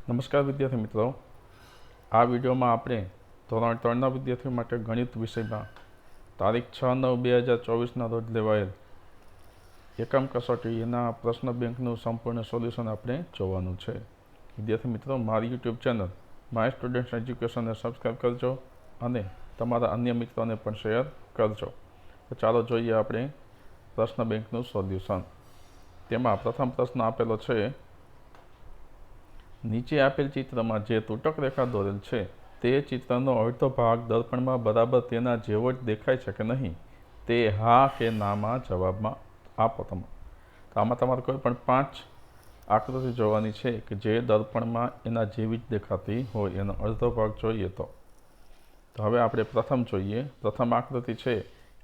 નમસ્કાર વિદ્યાર્થી મિત્રો, આ વિડીયોમાં આપણે ધોરણ 3ના વિદ્યાર્થીઓ માટે ગણિત વિષયમાં તારીખ 6/9/2024ના રોજ લેવાયેલ એકમ કસોટી એના પ્રશ્ન બેંકનું સંપૂર્ણ સોલ્યુશન આપણે જોવાનું છે. વિદ્યાર્થી મિત્રો, મારી યુટ્યુબ ચેનલ માય સ્ટુડન્ટ્સ એજ્યુકેશનને સબસ્ક્રાઈબ કરજો અને તમારા અન્ય મિત્રોને પણ શેર કરજો. તો ચાલો જોઈએ આપણે પ્રશ્ન બેંકનું સોલ્યુશન. તેમાં પ્રથમ પ્રશ્ન આપેલો છે, નીચે આપેલ ચિત્રમાં જે તૂટક રેખા દોરેલ છે તે ચિત્રનો અડધો ભાગ દર્પણમાં બરાબર તેના જેવો જ દેખાય છે કે નહીં? તે હા કે નામાં જવાબમાં આપો તમે. તો આમાં તમારે કોઈ પણ 5 આકૃતિ જોવાની છે કે જે દર્પણમાં એના જેવી જ દેખાતી હોય, એનો અડધો ભાગ જોઈએ તો હવે આપણે પ્રથમ જોઈએ. પ્રથમ આકૃતિ છે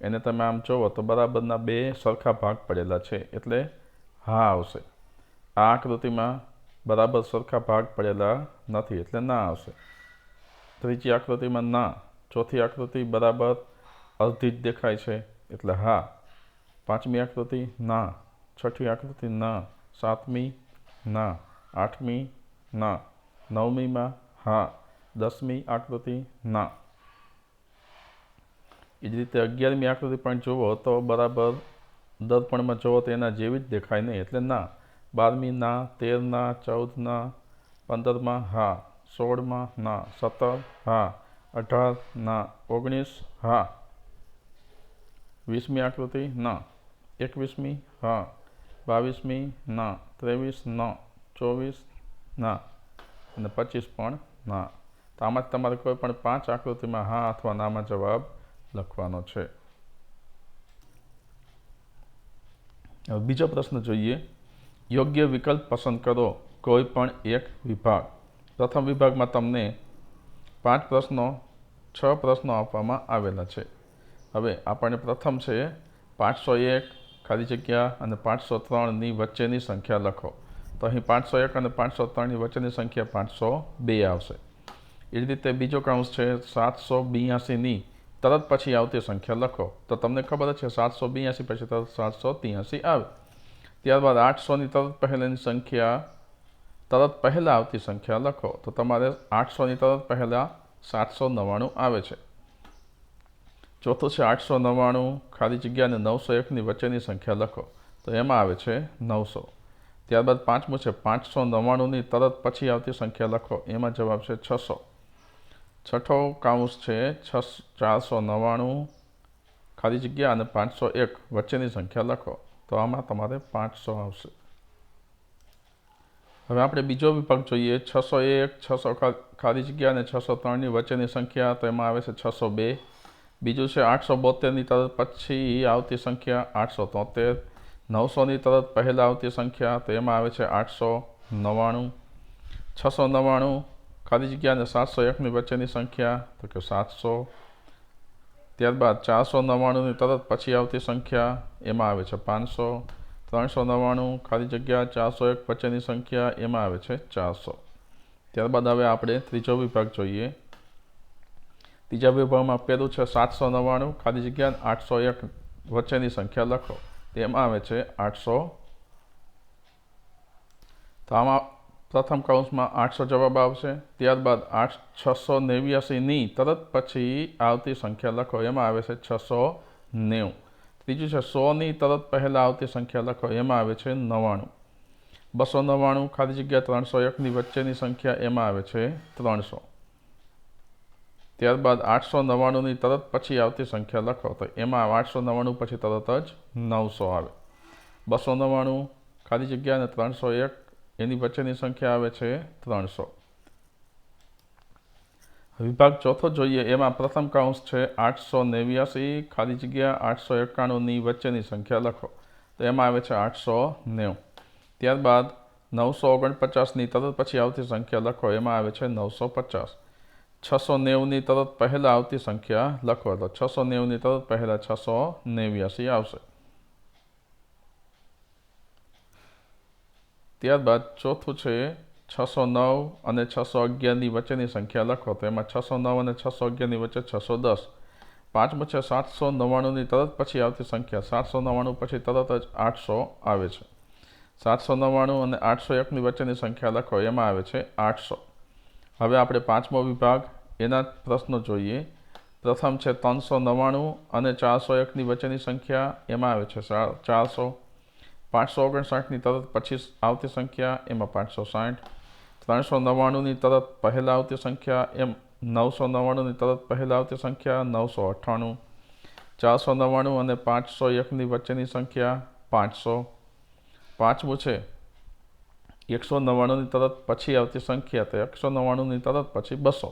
એને તમે આમ જુઓ તો બરાબરના 2 સરખા ભાગ પડેલા છે એટલે હા આવશે. આ આકૃતિમાં બરાબર સરખા ભાગ પડેલા નથી એટલે ના આવશે. ત્રીજી આકૃતિમાં ના. ચોથી આકૃતિ બરાબર અડધી જ દેખાય છે એટલે હા. પાંચમી આકૃતિ ના. છઠ્ઠી આકૃતિ ના. સાતમી ના. આઠમી ના. નવમીમાં હા. 10મી આકૃતિ ના. એ જ રીતે 11મી આકૃતિ પણ જુઓ તો બરાબર દર્પણમાં જુઓ તો એના જેવી જ દેખાય નહીં એટલે ના. 12મી ના. 13 ના. 14 ના. 15માં હા. 16માં ના. 17 હા. 18 ના. 19 હા. 20મી આકૃતિ ના. 21મી હા. 22મી ના. 23 ના. 24 ના અને 25 પણ ના. તો આમાં તમારે કોઈ પણ 5 આકૃતિમાં હા અથવા નામાં જવાબ લખવાનો છે. હવે બીજો પ્રશ્ન જોઈએ. યોગ્ય વિકલ્પ પસંદ કરો કોઈ પણ એક વિભાગ. પ્રથમ વિભાગમાં તમને 5 પ્રશ્નો 6 પ્રશ્નો આપવામાં આવેલા છે. હવે આપણને પ્રથમ છે 501 ખાલી જગ્યા અને 503ની વચ્ચેની સંખ્યા લખો. તો અહીં 501 અને 503ની વચ્ચેની સંખ્યા 502 આવશે. એ જ રીતે બીજો કૌંસ છે 782ની તરત પછી આવતી સંખ્યા લખો. તો તમને ખબર જ છે 782 પછી તરત 783 આવે. ત્યારબાદ 800ની તરત પહેલાંની સંખ્યા તરત પહેલાં આવતી સંખ્યા લખો. તો તમારે 800ની તરત પહેલાં 799 આવે છે. ચોથું છે 899 ખાલી જગ્યા અને 901ની વચ્ચેની સંખ્યા લખો. તો એમાં આવે છે 900. ત્યારબાદ પાંચમું છે 599ની તરત પછી આવતી સંખ્યા લખો. એમાં જવાબ છે 600. છઠ્ઠો કૌંસ છે 499 ખાલી જગ્યા અને 501 વચ્ચેની સંખ્યા લખો. તો આમાં તમારે 500 આવશે. હવે આપણે બીજો વિભાગ જોઈએ. 601 600 ખાલી જગ્યા અને 603ની વચ્ચેની સંખ્યા. તો એમાં આવે છે 602. બીજું છે 872ની તરત પછી આવતી સંખ્યા 873. 900ની તરત પહેલાં આવતી સંખ્યા. તો એમાં આવે છે 899. 699 ખાલી જગ્યા અને 701ની વચ્ચેની સંખ્યા તો કે 700. ત્યારબાદ 499ની તરત પછી આવતી સંખ્યા એમાં આવે છે 500. 399 ખાલી જગ્યા 401 વચ્ચેની સંખ્યા એમાં આવે છે 400. ત્યારબાદ હવે આપણે ત્રીજો વિભાગ જોઈએ. ત્રીજા વિભાગમાં પહેલું છે 799 ખાલી જગ્યા 801 વચ્ચેની સંખ્યા લખો. તેમાં આવે છે 800. તો આમાં પ્રથમ કૌંસમાં 800 જવાબ આવશે. ત્યારબાદ 689ની તરત પછી આવતી સંખ્યા લખો. એમાં આવે છે 690. ત્રીજું છે 100ની તરત પહેલાં આવતી સંખ્યા લખો. એમાં આવે છે 99. 299 ખાલી જગ્યા 301ની વચ્ચેની સંખ્યા એમાં આવે છે 300. ત્યારબાદ 899ની તરત પછી આવતી સંખ્યા લખો. તો એમાં 899 પછી તરત જ 900 આવે. 299 ખાલી જગ્યા અને 301 એની વચ્ચેની સંખ્યા આવે છે 300. વિભાગ ચોથો જોઈએ. એમાં પ્રથમ કૌંસ છે 889 ખાલી જગ્યા 891ની વચ્ચેની સંખ્યા લખો. તો એમાં આવે છે 890. ત્યારબાદ 949ની તરત પછી આવતી સંખ્યા લખો. એમાં આવે છે 950. 690ની તરત પહેલાં આવતી સંખ્યા લખો. તો 690ની તરત પહેલાં 689 આવશે. ત્યારબાદ ચોથું છે 609 અને 611ની વચ્ચેની સંખ્યા લખો. તો એમાં 609 અને 611ની વચ્ચે 610. પાંચમું છે 799ની તરત પછી આવતી સંખ્યા. 799 પછી તરત જ 800 આવે છે. 799 અને 801ની વચ્ચેની સંખ્યા લખો. એમાં આવે છે 800. હવે આપણે પાંચમો વિભાગ એના પ્રશ્નો જોઈએ. પ્રથમ છે 399 અને 401ની વચ્ચેની સંખ્યા. એમાં આવે છે 400. 559ની તરત પછી આવતી સંખ્યા. એમાં 560. 399ની તરત પહેલાં આવતી સંખ્યા. એમ 999ની તરત પહેલાં આવતી સંખ્યા 998. 499 અને 501ની વચ્ચેની સંખ્યા 500. પાંચમું છે 199ની તરત પછી આવતી સંખ્યા, તો 199ની તરત પછી 200.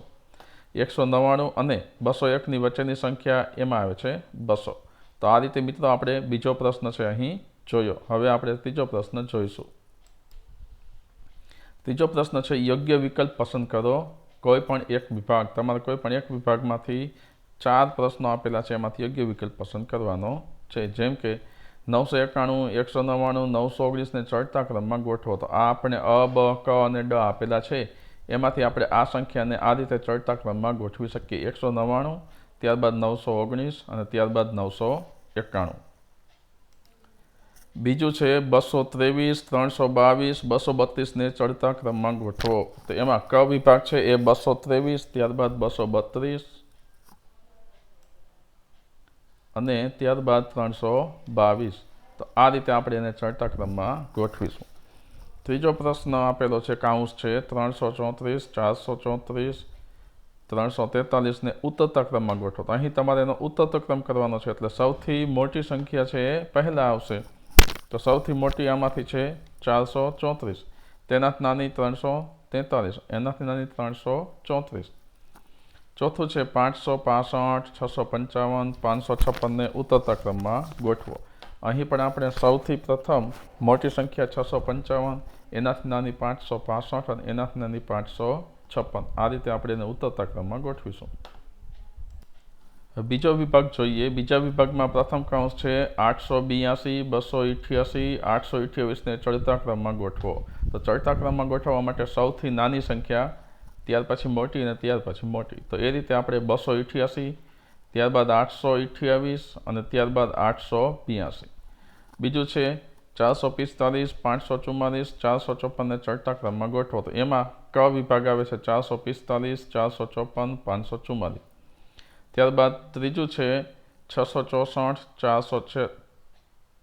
199 અને 201ની વચ્ચેની સંખ્યા. એમાં આવે છે 200. તો આ રીતે મિત્રો આપણે બીજો પ્રશ્ન છે અહીં જોયો. હવે આપણે ત્રીજો પ્રશ્ન જોઈશું. ત્રીજો પ્રશ્ન છે યોગ્ય વિકલ્પ પસંદ કરો. કોઈ પણ એક વિભાગ, તમારે કોઈ પણ એક વિભાગમાંથી 4 પ્રશ્નો આપેલા છે, એમાંથી યોગ્ય વિકલ્પ પસંદ કરવાનો છે. જેમ કે 991, 199, 919ને ચડતા ક્રમમાં ગોઠવો. તો આ આપણે અ, બ, ક અને ડ આપેલા છે. એમાંથી આપણે આ સંખ્યાને આ રીતે ચડતા ક્રમમાં ગોઠવી શકીએ. 199, ત્યારબાદ 919 અને ત્યારબાદ 991. બીજું છે 223, 322, 232ને ચડતા ક્રમમાં ગોઠવો. તો એમાં ક વિભાગ છે એ 223, ત્યારબાદ 232 અને ત્યારબાદ 322. તો આ રીતે આપણે એને ચડતા ક્રમમાં ગોઠવીશું. ત્રીજો પ્રશ્ન આપેલો છે, કાઉન્સ છે 334, 434, 343ને ઉતરતા ક્રમમાં ગોઠવો. તો અહીં તમારે એનો ઉતરતો ક્રમ કરવાનો છે, એટલે સૌથી મોટી સંખ્યા છે એ પહેલાં આવશે. તો સૌથી મોટી આમાંથી છે 434, તેનાથી નાની 343, એનાથી નાની 334. ચોથું છે 565, 655, 556ને ઉતરતા ક્રમમાં ગોઠવો. અહીં પણ આપણે સૌથી પ્રથમ મોટી સંખ્યા 655, એનાથી નાની 565 અને એનાથી નાની 556. આ રીતે આપણે એને ઉતરતા ક્રમમાં ગોઠવીશું. બીજો વિભાગ જોઈએ. બીજા વિભાગમાં પ્રથમ કાઉન્સ છે 882, 288, 828ને ચડતા ક્રમમાં ગોઠવો. તો ચડતા ક્રમમાં ગોઠવવા માટે સૌથી નાની સંખ્યા, ત્યાર પછી મોટી અને ત્યાર પછી મોટી. તો એ રીતે આપણે 288, ત્યારબાદ 828 અને ત્યારબાદ 882. બીજું છે 445, 544, 454ને ચડતા ક્રમમાં ગોઠવો. તો એમાં ક વિભાગ આવે છે 445, 454, 544. ત્યારબાદ ત્રીજું છે 664,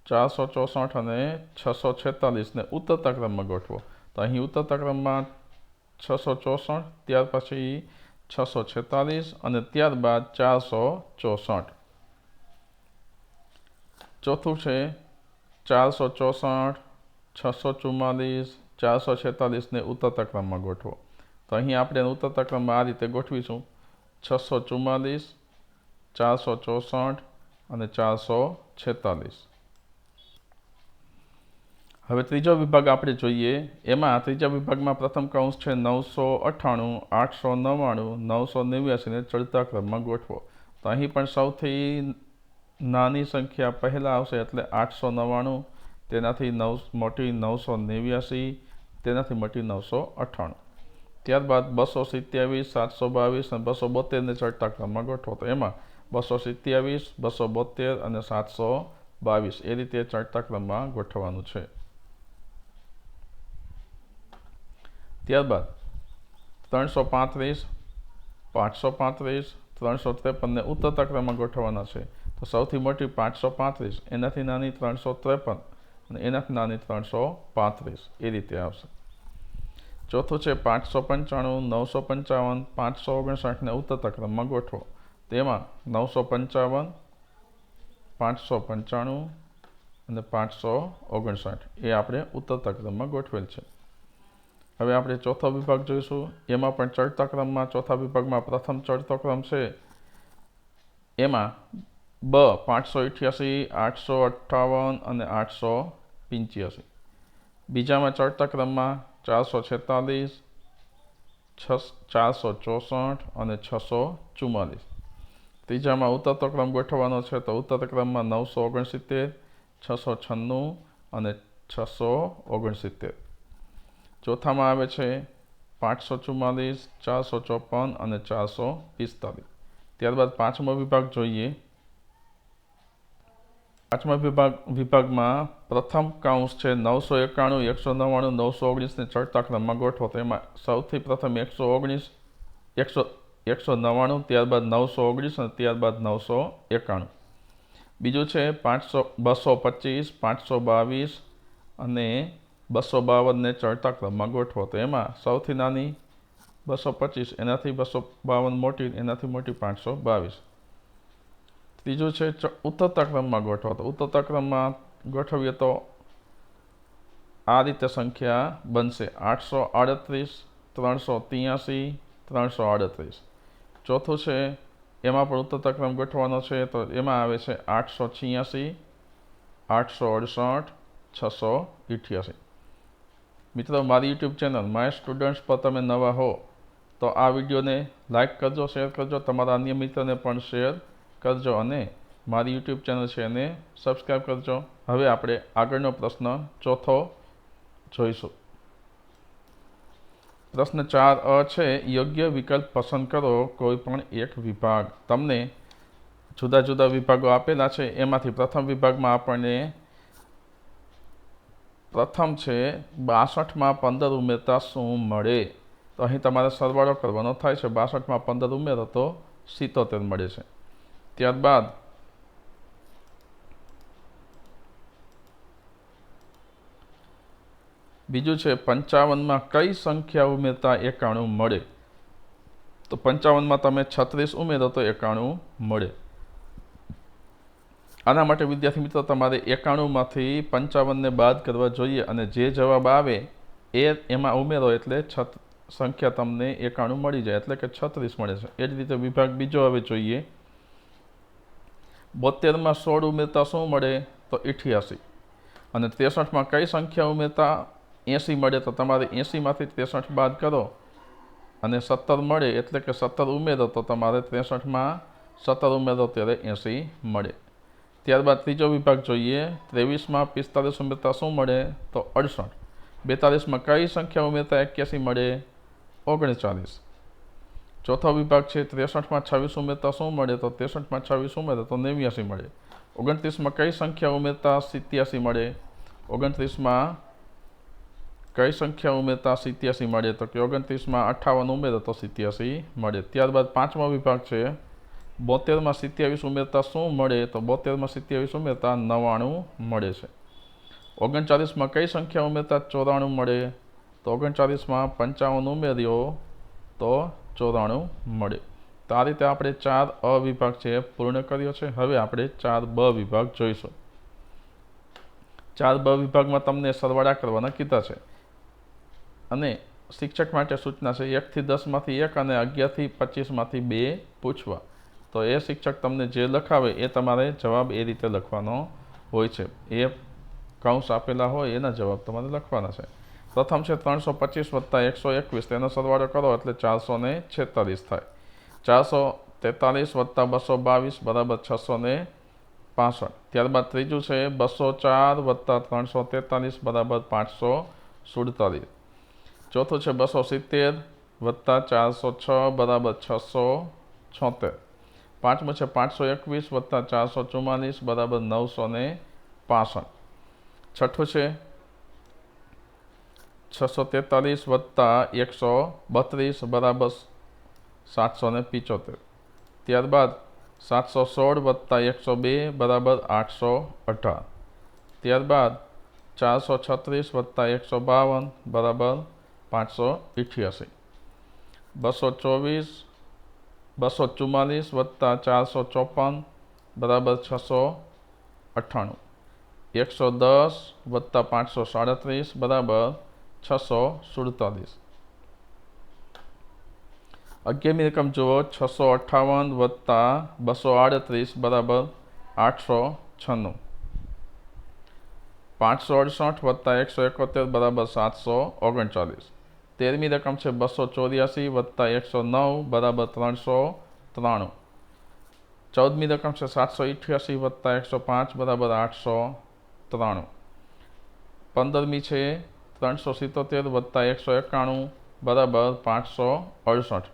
464 અને 646ને ઉતરતા ક્રમમાં ગોઠવો. તો અહીં ઉતરતા ક્રમમાં 664, ત્યાર પછી 646 અને ત્યારબાદ 464. ચોથું છે 464, 644, 446ને ઉતરતા ક્રમમાં ગોઠવો. તો અહીં આપણે ઉતરતા ક્રમમાં આ રીતે ગોઠવીશું: 644, 464 અને 446. હવે ત્રીજો વિભાગ આપણે જોઈએ. એમાં ત્રીજા વિભાગમાં પ્રથમ કાઉન્સ છે 998, 899, 989ને ચડતા ક્રમમાં ગોઠવો. તો અહીં પણ સૌથી નાની સંખ્યા પહેલાં આવશે, એટલે 899, તેનાથી મોટી 989, તેનાથી મોટી 998. ત્યારબાદ 227, 722 અને 272ને ચડતા ક્રમમાં ગોઠવો. તો એમાં 227, 272 અને 722 એ રીતે ચડતા ક્રમમાં ગોઠવવાનું છે. ત્યારબાદ 335, 535, 353ને ઉતરતા ક્રમમાં ગોઠવવાના છે. તો સૌથી મોટી 535, એનાથી નાની 353 અને એનાથી નાની 335 એ રીતે આવશે. ચોથું છે 595, 955, 559ને ઉતરતા ક્રમમાં ગોઠવો. તેમાં 955, 595 અને 559 એ આપણે ઉતરતા ક્રમમાં ગોઠવેલ છે. હવે આપણે ચોથો વિભાગ જોઈશું. એમાં પણ ચડતા ક્રમમાં ચોથા વિભાગમાં પ્રથમ ચડતો ક્રમ છે એમાં બ 588, 858 અને 885. બીજામાં ચડતા ક્રમમાં 446, 464 અને 644. ત્રીજામાં ઉતરતો ક્રમ ગોઠવવાનો છે. તો ઉતરતા ક્રમમાં 969, 696 અને 669. ચોથામાં આવે છે 544, 454 અને 445. ત્યારબાદ પાંચમો વિભાગ જોઈએ. પાંચમા વિભાગમાં પ્રથમ કાઉન્સ છે 991, 199, 919 ને ચડતા ક્રમમાં ગોઠવો. તો એમાં સૌથી પ્રથમ 119, 199, ત્યારબાદ 919 અને ત્યારબાદ 991. બીજું છે 225, 522 અને 252 ને ચડતા ક્રમમાં ગોઠવો. તો એમાં સૌથી નાની 225, એનાથી 252 મોટી, એનાથી મોટી 522. ત્રીજું છે ઉતરતા ક્રમમાં ગોઠવો. તો ઉતરતા ક્રમમાં ગોઠવીએ તો આ રીતે સંખ્યા બનશે: 838, 383, 338. ચોથું છે એમાં પણ ઉતરતા ક્રમ ગોઠવવાનો છે. તો એમાં આવે છે 886, 868, 688. મિત્રો, મારી યુટ્યુબ ચેનલ માય સ્ટુડન્ટ્સ પર તમે નવા હો તો આ વિડીયોને લાઇક કરજો, શેર કરજો, તમારા અન્ય મિત્રોને પણ શેર કરજો અને મારી યુટ્યુબ ચેનલ છે એને સબસ્ક્રાઈબ કરજો. હવે આપણે આગળનો પ્રશ્ન ચોથો જોઈશું. પ્રશ્ન 4 છે યોગ્ય વિકલ્પ પસંદ કરો કોઈ પણ એક વિભાગ. તમને જુદા જુદા વિભાગો આપેલા છે. એમાંથી પ્રથમ વિભાગમાં આપણને પ્રથમ છે 62માં 15 ઉમેરતા શું મળે? તો અહીં તમારે સરવાળો કરવાનો થાય છે. 62માં 15 ઉમેરો તો 77 મળે છે. ત્યારબાદ બીજું છે 55માં કઈ સંખ્યા ઉમેરતા 91 મળે? તો 55માં તમે 36 ઉમેરો તો 91 મળે. આના માટે વિદ્યાર્થી મિત્રો તમારે 91માંથી 55ને બાદ કરવા જોઈએ અને જે જવાબ આવે એમાં ઉમેરો એટલે સંખ્યા તમને 91 મળી જાય, એટલે કે 36 મળે છે. એ જ રીતે વિભાગ બીજો હવે જોઈએ. 72માં 16 ઉમેરતા શું મળે? તો 88. અને 63માં કઈ સંખ્યા ઉમેરતા 80 મળે? તો તમારે 80માંથી 63 બાદ કરો અને 17 મળે, એટલે કે 17 ઉમેરો તો તમારે 63માં 17 ઉમેરો ત્યારે 80 મળે. ત્યારબાદ ત્રીજો વિભાગ જોઈએ. 23માં 45 ઉમેરતા શું મળે? તો 68. 42માં કઈ સંખ્યા ઉમેરતા 81 મળે? 39. ચોથો વિભાગ છે 63માં 26 ઉમેરતા શું મળે? તો 63માં 26 ઉમેરે તો 89 મળે. 29માં કઈ સંખ્યા ઉમેરતા 87 મળે? 29માં કઈ સંખ્યા ઉમેરતા 87 મળે? તો કે 29માં 58 ઉમેરો તો 87 મળે. ત્યારબાદ પાંચમો વિભાગ છે 72માં 27 ઉમેરતા શું મળે? તો 72માં 27 ઉમેરતા 99 મળે છે. 39માં કઈ સંખ્યા ઉમેરતા 94 મળે? તો 39માં 55 ઉમેર્યો તો 94 મળે. તો આ રીતે આપણે 4 અ વિભાગ છે પૂર્ણ કર્યો છે. હવે આપણે 4 બ વિભાગ જોઈશું. 4 બ વિભાગમાં તમને સરવાળા કરવાના કીધા છે અને શિક્ષક માટે સૂચના છે 1 થી 10માંથી 1 અને 11 થી 25માંથી 2 પૂછવા. તો એ શિક્ષક તમને જે લખાવે એ તમારે જવાબ એ રીતે લખવાનો હોય છે. એ કૌંસ આપેલા હોય એના જવાબ તમારે લખવાના છે. પ્રથમ છે 325 + 121, તેનો સરવાળો કરો એટલે 446 થાય. 443 + 222 બરાબર 665. ત્યારબાદ ત્રીજું છે 204 + 343 બરાબર 547. ચોથું છે 270 + 406 બરાબર 676. પાંચમું છે 521 + 444 બરાબર 965. છઠ્ઠું છે 643 + 132 બરાબર 775. ત્યારબાદ 716 + 102 બરાબર 818. ત્યારબાદ 436 + 152 બરાબર 588. 244 + 454 બરાબર 698. 110 + 537 બરાબર 647. 11મી રકમ જુઓ. 658 + 238 બરાબર 896. 568 + 171 બરાબર 739. 13મી રકમ છે 284 + 109 બરાબર 393. 14મી રકમ છે 788 + 105 બરાબર 893. 15મી છે 377 + 191 બરાબર 568.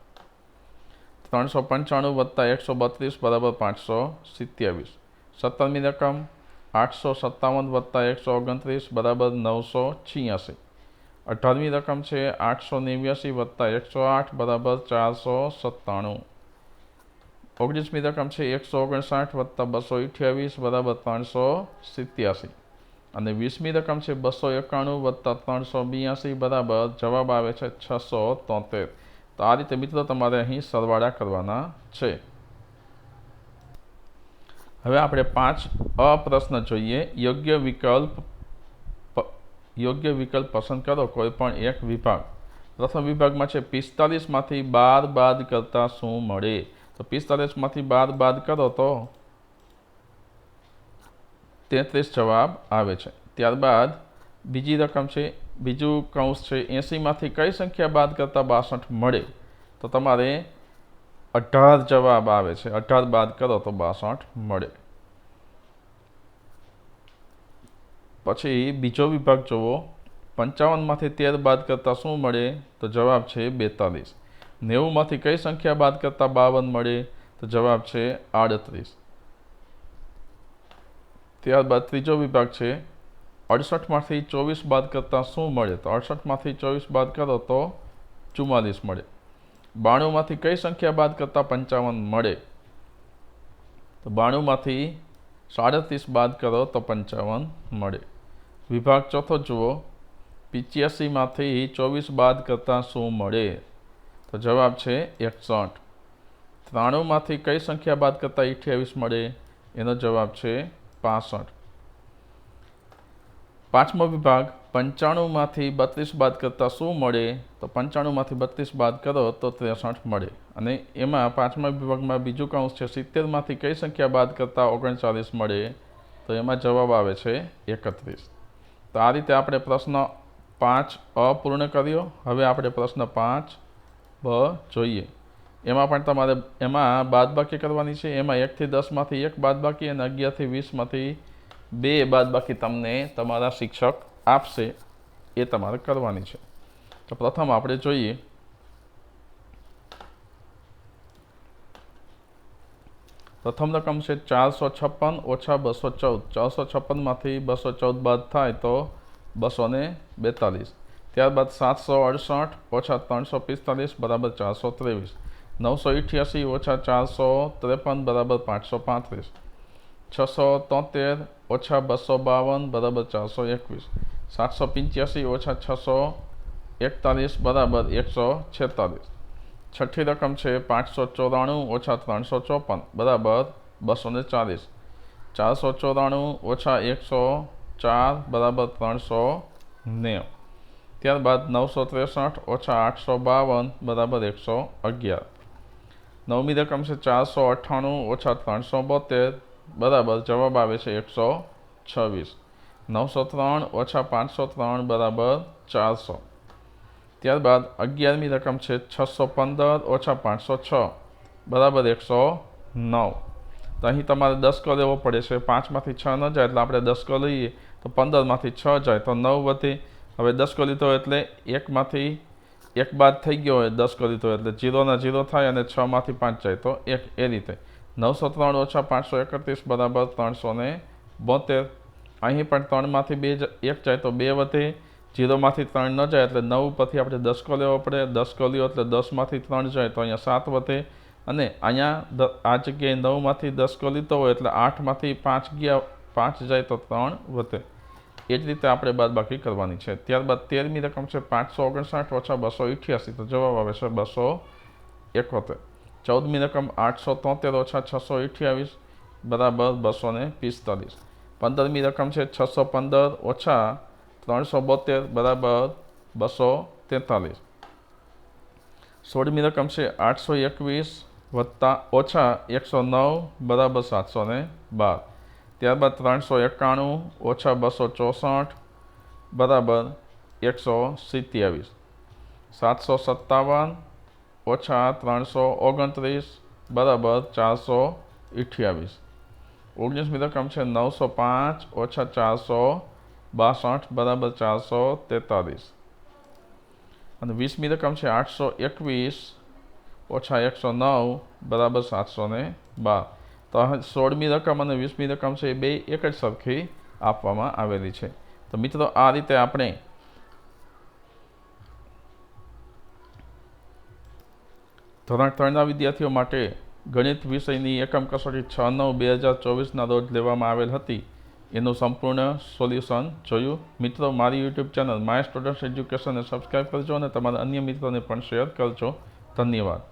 395 + 132 બરાબર 527. 17મી રકમ 857 વત્તા 129 બરાબર 986. 18મી રકમ છે 889 વત્તા 108 બરાબર 497. 19મી રકમ છે 159 વત્તા 228 બરાબર 387. અને 20મી રકમ છે 291 વત્તા 382 બરાબર જવાબ આવે છે 673. તો આ રીતે મિત્રો તમારે અહીં સરવાળા કરવાના છે. હવે આપણે 5 પ્રશ્ન જોઈએ. યોગ્ય વિકલ્પ પસંદ કરો કોઈ પણ એક વિભાગ. પ્રથમ વિભાગમાં છે 45માંથી 12 બાદ કરતા શું મળે? તો 45માંથી 12 બાદ કરો તો 33 જવાબ આવે છે. ત્યારબાદ બીજી રકમ છે, બીજું કૌંસ છે 80માંથી કઈ સંખ્યા બાદ કરતા 62 મળે? તો તમારે 18 જવાબ આવે છે. 18 બાદ કરો તો 62 મળે. પછી બીજો વિભાગ જુઓ. 55માંથી 13 બાદ કરતા શું મળે? તો જવાબ છે 42. 90માંથી કઈ સંખ્યા બાદ કરતા 52 મળે? તો જવાબ છે 38. ત્યારબાદ ત્રીજો વિભાગ છે 68માંથી 24 બાદ કરતા શું મળે? તો 68માંથી 24 બાદ કરો તો 44 મળે. 92માંથી કઈ સંખ્યા બાદ કરતા 55 મળે? તો 92માંથી 37 બાદ કરો તો 55 મળે. વિભાગ ચોથો જુઓ. 85માંથી 24 બાદ કરતા શું મળે? તો જવાબ છે 61. 93માંથી કઈ સંખ્યા બાદ કરતા 28 મળે? એનો જવાબ છે 65. પાંચમો વિભાગ 95માંથી 32 બાદ કરતા શું મળે? તો 95માંથી 32 બાદ કરો તો 63 મળે. અને એમાં પાંચમા વિભાગમાં બીજું કૌંસ છે 70માંથી કઈ સંખ્યા બાદ કરતા 39 મળે? તો એમાં જવાબ આવે છે 31. તો આ રીતે આપણે પ્રશ્ન 5 પૂર્ણ કર્યો. હવે આપણે પ્રશ્ન 5 જોઈએ. એમાં પણ તમારે બાદબાકી કરવાની છે. એમાં 1થી 10માંથી 1 બાદબાકી અને 11થી 20માંથી 2 બાદબાકી તમને તમારા શિક્ષક આપશે, એ તમારે કરવાની છે. તો પ્રથમ આપણે જોઈએ. પ્રથમ રકમ છે 456 ઓછા 214. 456માંથી 214 બાદ થાય તો 242. ત્યારબાદ 768 ઓછા 345 બરાબર 423. 988 ઓછા 453 બરાબર 535. 673 ઓછા 252 બરાબર 421. 785 ઓછા 641 બરાબર 146. છઠ્ઠી રકમ છે 594 ઓછા 354 બરાબર 240. 494 ઓછા 104 બરાબર 390. ત્યારબાદ 963 ઓછા 852 બરાબર 111. નવમી રકમ છે 498 ઓછા 372 બરાબર જવાબ આવે છે 126. 903 ઓછા 503 બરાબર 400. ત્યારબાદ 11મી રકમ છે 615 ઓછા 506 બરાબર 109. તો અહીં તમારે 10 કો લેવો પડે છે. 5માંથી 6 ન જાય એટલે આપણે 10 કો લઈએ તો 15માંથી 6 જાય તો 9 વધે. હવે 10 કો લીધો એટલે 1માંથી 1 બાદ થઈ ગયો હોય. 10 કો લીધો એટલે 0 ના 0 થાય અને 6માંથી 5 જાય તો 1. એ રીતે 903 ઓછા 531 બરાબર 372. અહીં પણ 3માંથી 1 જાય તો 2 વધે. 0માંથી 3 ન જાય એટલે 9 પરથી આપણે 10 કો લેવો પડે. 10 કો લ્યો એટલે 10માંથી 3 જાય તો અહીંયા 7 વધે. અને અહીંયા આ જગ્યાએ 9માંથી 10 કો લીધો હોય એટલે 8માંથી 5 ગયા, 5 જાય તો 3 વધે. એ જ રીતે આપણે બાદબાકી કરવાની છે. ત્યારબાદ 13મી રકમ છે 559 ઓછા 288 તો જવાબ આવે છે 271. 14મી રકમ 873 ઓછા 628 બરાબર 245. 15મી રકમ છે 615 ઓછા 372 બરાબર 243. 16મી રકમ છે 821 ઓછા 109 બરાબર 712. ત્યારબાદ 391 ઓછા 264 બરાબર 127. 757 ઓછા 329 બરાબર 428. 19મી રકમ છે 905 ઓછા 462 બરાબર 443. અને 20મી રકમ છે 821 ઓછા 109 બરાબર 712. તો 16મી રકમ અને 20મી રકમ છે એ બે એક જ સરખી આપવામાં આવેલી છે. તો મિત્રો આ રીતે આપણે ધોરણ 3ના વિદ્યાર્થીઓ માટે ગણિત વિષયની એકમ કસોટી 6/9/2024ના રોજ લેવામાં આવેલ હતી એનું સંપૂર્ણ સોલ્યુશન જોયું. મિત્રો મારી યુટ્યુબ ચેનલ માય સ્ટુડન્ટ્સ એજ્યુકેશનને સબસ્ક્રાઈબ કરજો અને તમારા અન્ય મિત્રોને પણ શેર કરજો. ધન્યવાદ.